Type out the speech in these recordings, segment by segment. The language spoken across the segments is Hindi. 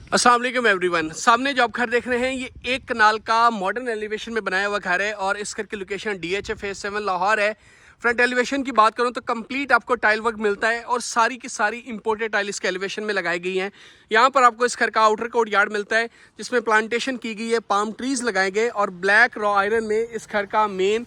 अस्सलाम वालेकुम एवरीवन। सामने जो आप घर देख रहे हैं ये एक कनाल का मॉडर्न एलिवेशन में बनाया हुआ घर है और इस घर की लोकेशन DH फेज 7 लाहौर है। फ्रंट एलिवेशन की बात करूं तो कंप्लीट आपको टाइल वर्क मिलता है और सारी की सारी इंपोर्टेड टाइल इसके एलिवेशन में लगाई गई हैं। यहाँ पर आपको इस घर का आउटर कोर्ट यार्ड मिलता है जिसमें प्लांटेशन की गई है, पाम ट्रीज लगाए गए और ब्लैक रॉ आयरन में इस घर का मेन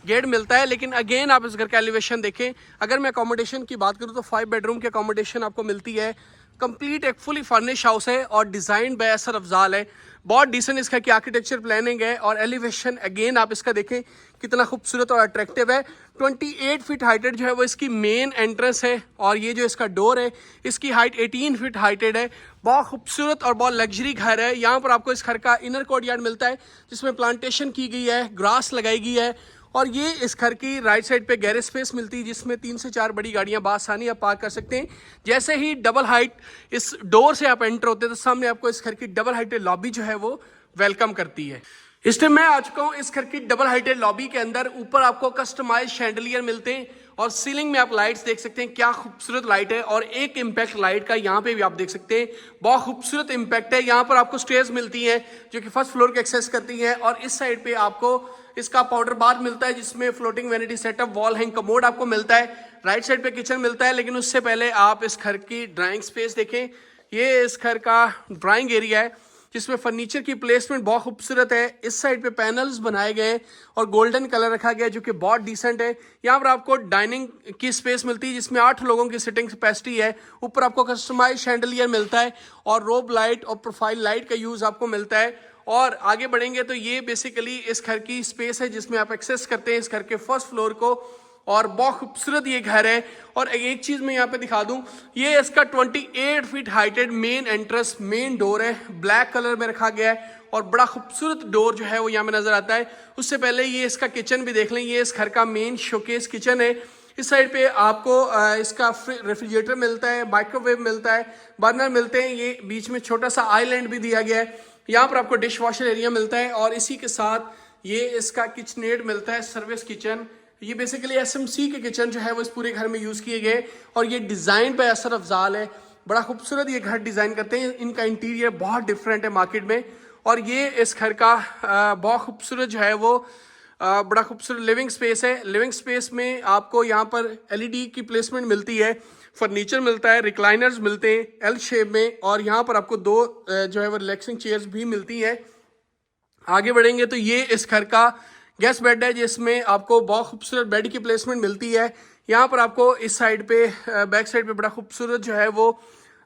गेट मिलता है। लेकिन अगेन आप इस घर का एलिवेशन देखें, अगर मैं अकोमोडेशन की बात करूं तो 5 बेडरूम की अकोमोडेशन आपको मिलती है। कंप्लीट एक फुली फर्निश हाउस है और डिज़ाइन बाय असर अफजाल है। बहुत डिसेंट इसका की आर्किटेक्चर प्लानिंग है और एलिवेशन अगेन आप इसका देखें कितना खूबसूरत और अट्रैक्टिव है। 28 फीट हाइटेड जो है वो इसकी मेन एंट्रेंस है और ये जो इसका डोर है इसकी हाइट 18 फीट हाइटेड है। बहुत खूबसूरत और बहुत लग्जरी घर है। यहाँ पर आपको इस घर का इनर कोर्ट यार्ड मिलता है जिसमें प्लांटेशन की गई है, ग्रास लगाई गई है और ये इस घर की राइट साइड पे गैरेज स्पेस मिलती है जिसमें 3 से 4 बड़ी गाड़ियां बासानी आप पार्क कर सकते हैं। जैसे ही डबल हाइट इस डोर से आप एंटर होते हैं तो सामने आपको इस घर की डबल हाइटेड लॉबी जो है वो वेलकम करती है। इस टाइम मैं आ चुका हूँ इस घर की डबल हाइटेड लॉबी के अंदर। ऊपर आपको कस्टमाइज शैंडलियर मिलते हैं और सीलिंग में आप लाइट्स देख सकते हैं, क्या खूबसूरत लाइट है और एक इम्पैक्ट लाइट का यहाँ पे भी आप देख सकते हैं, बहुत खूबसूरत इम्पैक्ट है। यहाँ पर आपको स्टेयर्स मिलती हैं जो कि फर्स्ट फ्लोर के एक्सेस करती हैं और इस साइड पे आपको इसका पाउडर बाथ मिलता है जिसमें floating vanity setup, wall hang commode आपको मिलता है। राइट साइड पे किचन मिलता है। लेकिन उससे पहले आप इस घर की ड्राइंग स्पेस देखें। ये इस घर का ड्राइंग एरिया है जिसमें फर्नीचर की प्लेसमेंट बहुत खूबसूरत है। इस साइड पे पैनल्स बनाए गए और गोल्डन कलर रखा गया जो कि बहुत डिसेंट है। यहाँ पर आपको डाइनिंग की स्पेस मिलती है जिसमें 8 लोगों की सिटिंग कैपेसिटी है। ऊपर आपको कस्टमाइज शैंडलियर मिलता है और रोब लाइट और प्रोफाइल लाइट का यूज आपको मिलता है। और आगे बढ़ेंगे तो ये बेसिकली इस घर की स्पेस है जिसमें आप एक्सेस करते हैं इस घर के फर्स्ट फ्लोर को और बहुत खूबसूरत ये घर है। और एक चीज मैं यहाँ पे दिखा दूं, ये इसका 28 feet heighted main entrance main door है, ब्लैक कलर में रखा गया है और बड़ा खूबसूरत डोर जो है वो यहाँ में नजर आता है। उससे पहले ये इसका किचन भी देख लें। ये इस घर का मेन शोकेस किचन है। इस साइड पे आपको इसका रेफ्रिजरेटर मिलता है, माइक्रोवेव मिलता है, बर्नर मिलते हैं। ये बीच में छोटा सा आइलैंड भी दिया गया है। यहाँ पर आपको डिश वॉशर एरिया मिलता है और इसी के साथ ये इसका किचनेट मिलता है, सर्विस किचन। ये बेसिकली SMC के किचन जो है वो इस पूरे घर में यूज किए गए और ये डिजाइन पे असर अफजाल है। बड़ा खूबसूरत ये घर डिजाइन करते हैं। इनका इंटीरियर बहुत डिफरेंट है मार्केट में और ये इस घर का बहुत खूबसूरत जो है वो बड़ा खूबसूरत लिविंग स्पेस है। लिविंग स्पेस में आपको यहाँ पर LED की प्लेसमेंट मिलती है, फर्नीचर मिलता है, रिक्लाइनर्स मिलते हैं L शेप में और यहाँ पर आपको 2 जो है वो रिलैक्सिंग चेयर्स भी मिलती हैं। आगे बढ़ेंगे तो ये इस घर का गेस्ट बेड है जिसमें आपको बहुत खूबसूरत बेड की प्लेसमेंट मिलती है। यहाँ पर आपको इस साइड पे बैक साइड पे बड़ा खूबसूरत जो है वो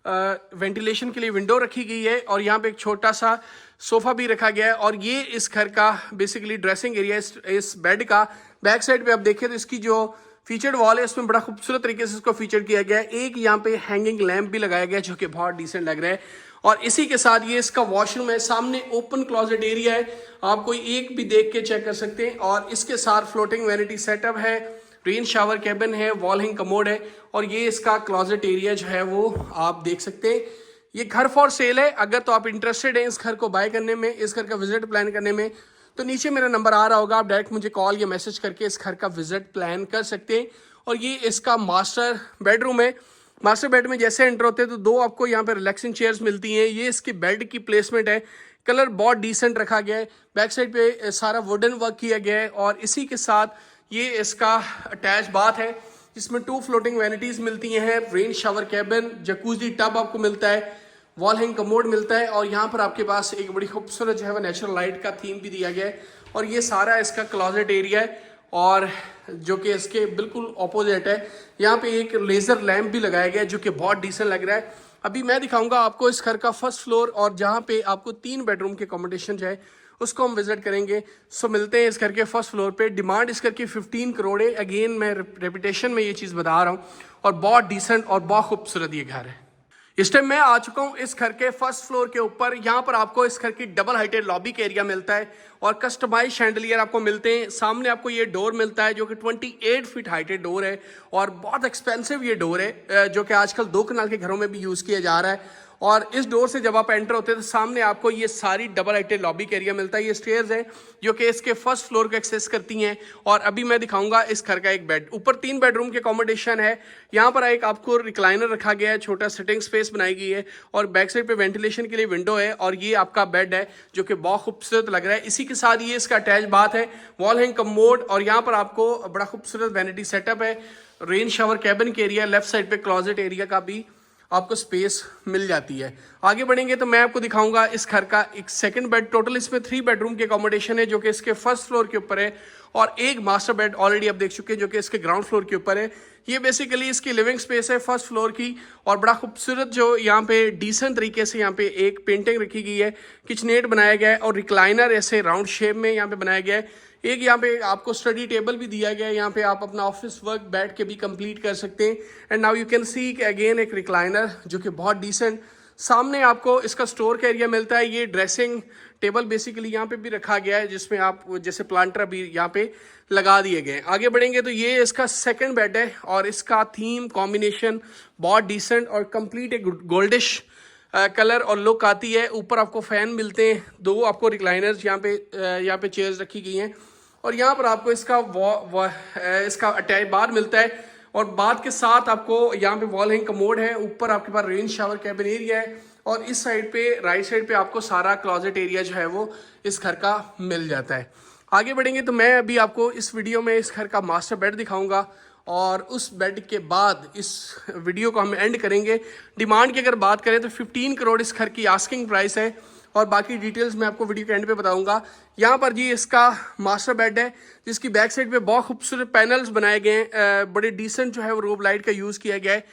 वेंटिलेशन के लिए विंडो रखी गई है और यहाँ पे एक छोटा सा सोफा भी रखा गया है और ये इस घर का बेसिकली ड्रेसिंग एरिया इस बेड का। बैक साइड पे आप देखें तो इसकी जो फीचर्ड वॉल है इसमें बड़ा खूबसूरत तरीके से इसको फीचर किया गया है। एक यहाँ पे हैंगिंग लैंप भी लगाया गया है जो कि बहुत डिसेंट लग रहा है और इसी के साथ ये इसका वॉशरूम है। सामने ओपन क्लोजेट एरिया है, आप कोई एक भी देख के चेक कर सकते हैं और इसके साथ फ्लोटिंग वैनिटी सेटअप है, रेन शावर कैबिन है, वॉल हैंग कमोड है और ये इसका क्लोजेट एरिया जो है वो आप देख सकते हैं। ये घर फॉर सेल है। अगर तो आप इंटरेस्टेड हैं इस घर को बाय करने में, इस घर का विजिट प्लान करने में, तो नीचे मेरा नंबर आ रहा होगा, आप डायरेक्ट मुझे कॉल या मैसेज करके इस घर का विजिट प्लान कर सकते हैं। और ये इसका मास्टर बेडरूम है। मास्टर बेड में जैसे एंटर होते हैं तो 2 आपको यहाँ पे रिलैक्सिंग चेयर्स मिलती हैं। ये इसकी बेड की प्लेसमेंट है, कलर बहुत डिसेंट रखा गया है। बैक साइड पे सारा वुडन वर्क किया गया है और इसी के साथ ये इसका अटैच बाथ है जिसमें 2 फ्लोटिंग वैनिटीज मिलती हैं, rain shower cabin, jacuzzi tub आपको मिलता है, वॉल हैंग कमोड मिलता है और यहाँ पर आपके पास एक बड़ी खूबसूरत जो है वो नेचुरल लाइट का थीम भी दिया गया है और ये सारा इसका क्लोजेट एरिया है और जो कि इसके बिल्कुल ऑपोजिट है। यहाँ पे एक लेजर लैंप भी लगाया गया है जो कि बहुत डिसेंट लग रहा है। अभी मैं दिखाऊंगा आपको इस घर का फर्स्ट फ्लोर और जहाँ पे आपको 3 बेडरूम के अकोमोडेशन जो है उसको हम विजिट करेंगे। सो मिलते हैं इस घर के फर्स्ट फ्लोर पे। डिमांड इस घर की 15 करोड़ है। अगेन मैं रेपुटेशन में ये चीज़ बता रहा हूँ और बहुत डिसेंट और बहुत खूबसूरत ये घर है। इस टाइम मैं आ चुका हूँ इस घर के फर्स्ट फ्लोर के ऊपर। यहाँ पर आपको इस घर की डबल हाइटेड लॉबी के एरिया मिलता है और कस्टमाइज शैंडलियर आपको मिलते हैं। सामने आपको ये डोर मिलता है जो कि 28 फीट हाइटेड डोर है और बहुत एक्सपेंसिव ये डोर है जो कि आजकल 2 कनाल के घरों में भी यूज़ किया जा रहा है और इस डोर से जब आप एंटर होते हैं तो सामने आपको ये सारी डबल लाइटेड लॉबी का एरिया मिलता है। ये स्टेयर्स है जो कि इसके फर्स्ट फ्लोर को एक्सेस करती हैं। और अभी मैं दिखाऊंगा इस घर का एक बेड। ऊपर 3 बेडरूम की अकोमोडेशन है। यहाँ पर एक आपको रिक्लाइनर रखा गया है, छोटा सिटिंग स्पेस बनाई गई है और बैक साइड पे वेंटिलेशन के लिए विंडो है। और ये आपका बेड है जो कि बहुत खूबसूरत लग रहा है। इसी के साथ ये इसका अटैच बाथ है, वॉल हैंग कमोड और यहाँ पर आपको बड़ा खूबसूरत वैनिटी सेटअप है। रेन शावर कैबिन के एरिया, लेफ्ट साइड पे क्लोजेट एरिया का भी आपको स्पेस मिल जाती है। आगे बढ़ेंगे तो मैं आपको दिखाऊंगा इस घर का एक सेकंड बेड। टोटल इसमें 3 बेडरूम की अकोमोडेशन है जो कि इसके फर्स्ट फ्लोर के ऊपर है और एक मास्टर बेड ऑलरेडी आप देख चुके हैं जो कि इसके ग्राउंड फ्लोर के ऊपर है। ये बेसिकली इसकी लिविंग स्पेस है फर्स्ट फ्लोर की और बड़ा खूबसूरत जो यहाँ पे डिसेंट तरीके से यहाँ पे एक पेंटिंग रखी गई है, किचनेट बनाया गया है और रिक्लाइनर ऐसे राउंड शेप में यहाँ पे बनाया गया है। एक यहाँ पे आपको स्टडी टेबल भी दिया गया है, यहाँ पे आप अपना ऑफिस वर्क बैठ के भी कंप्लीट कर सकते हैं। And now you can see again एक रिक्लाइनर जो कि बहुत डिसेंट। सामने आपको इसका स्टोर का एरिया मिलता है। ये ड्रेसिंग टेबल बेसिकली यहाँ पे भी रखा गया है जिसमें आप जैसे प्लांटर भी यहाँ पे लगा दिए गए। आगे बढ़ेंगे तो ये इसका सेकंड बेड है और इसका थीम कॉम्बिनेशन बहुत डिसेंट और कंप्लीट एक गोल्डिश कलर और लुक आती है। ऊपर आपको फैन मिलते हैं, 2 आपको रिक्लाइनर्स यहाँ पे चेयर्स रखी गई हैं और यहाँ पर आपको इसका अटैच बार मिलता है और बाथ के साथ आपको यहाँ पे वॉल हैंग कमोड है। ऊपर आपके पास रेन शावर कैबिन एरिया है और इस साइड पे राइट साइड पे आपको सारा क्लोजेट एरिया जो है वो इस घर का मिल जाता है। आगे बढ़ेंगे तो मैं अभी आपको इस वीडियो में इस घर का मास्टर बेड दिखाऊंगा और उस बेड के बाद इस वीडियो को हम एंड करेंगे। डिमांड की अगर बात करें तो 15 करोड़ इस घर की आस्किंग प्राइस है और बाकी डिटेल्स मैं आपको वीडियो के एंड पे बताऊंगा। यहाँ पर जी इसका मास्टर बेड है जिसकी बैक साइड पे बहुत खूबसूरत पैनल्स बनाए गए हैं। बड़े डिसेंट जो है वो रोब लाइट का यूज़ किया गया है।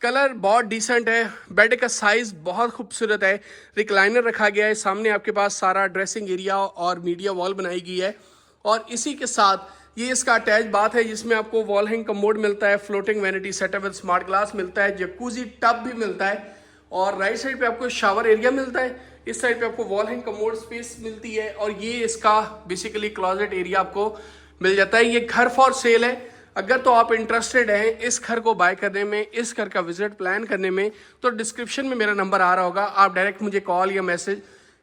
कलर बहुत डिसेंट है। बेड का साइज़ बहुत खूबसूरत है। रिक्लाइनर रखा गया है। सामने आपके पास सारा ड्रेसिंग एरिया और मीडिया वॉल बनाई गई है और इसी के साथ ये इसका अटैच बाथ है जिसमें आपको वॉल हैंग कमोड मिलता है, floating vanity setup with smart glass मिलता है, जकूजी टब भी मिलता है और राइट साइड पे आपको शावर एरिया मिलता है। इस साइड पे आपको वॉल हैंग कमोड स्पेस मिलती है और ये इसका बेसिकली क्लोजेट एरिया आपको मिल जाता है। ये घर फॉर सेल है। अगर तो आप इंटरेस्टेड हैं इस घर को बाय करने में, इस घर का विजिट प्लान करने में, तो डिस्क्रिप्शन में मेरा नंबर आ रहा होगा। आप डायरेक्ट मुझे कॉल या मैसेज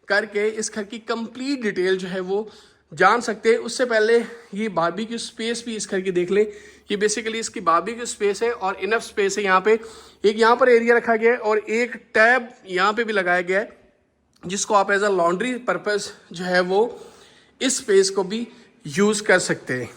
करके इस घर की कंप्लीट डिटेल जो है वो जान सकते हैं। उससे पहले ये बारबेक्यू स्पेस भी इस घर की देख लें। ये बेसिकली इसकी बारबेक्यू स्पेस है और इनफ स्पेस है। यहाँ पे एक यहाँ पर एरिया रखा गया है और एक टैब यहाँ पे भी लगाया गया है जिसको आप एज अ लॉन्ड्री पर्पस जो है वो इस स्पेस को भी यूज़ कर सकते हैं।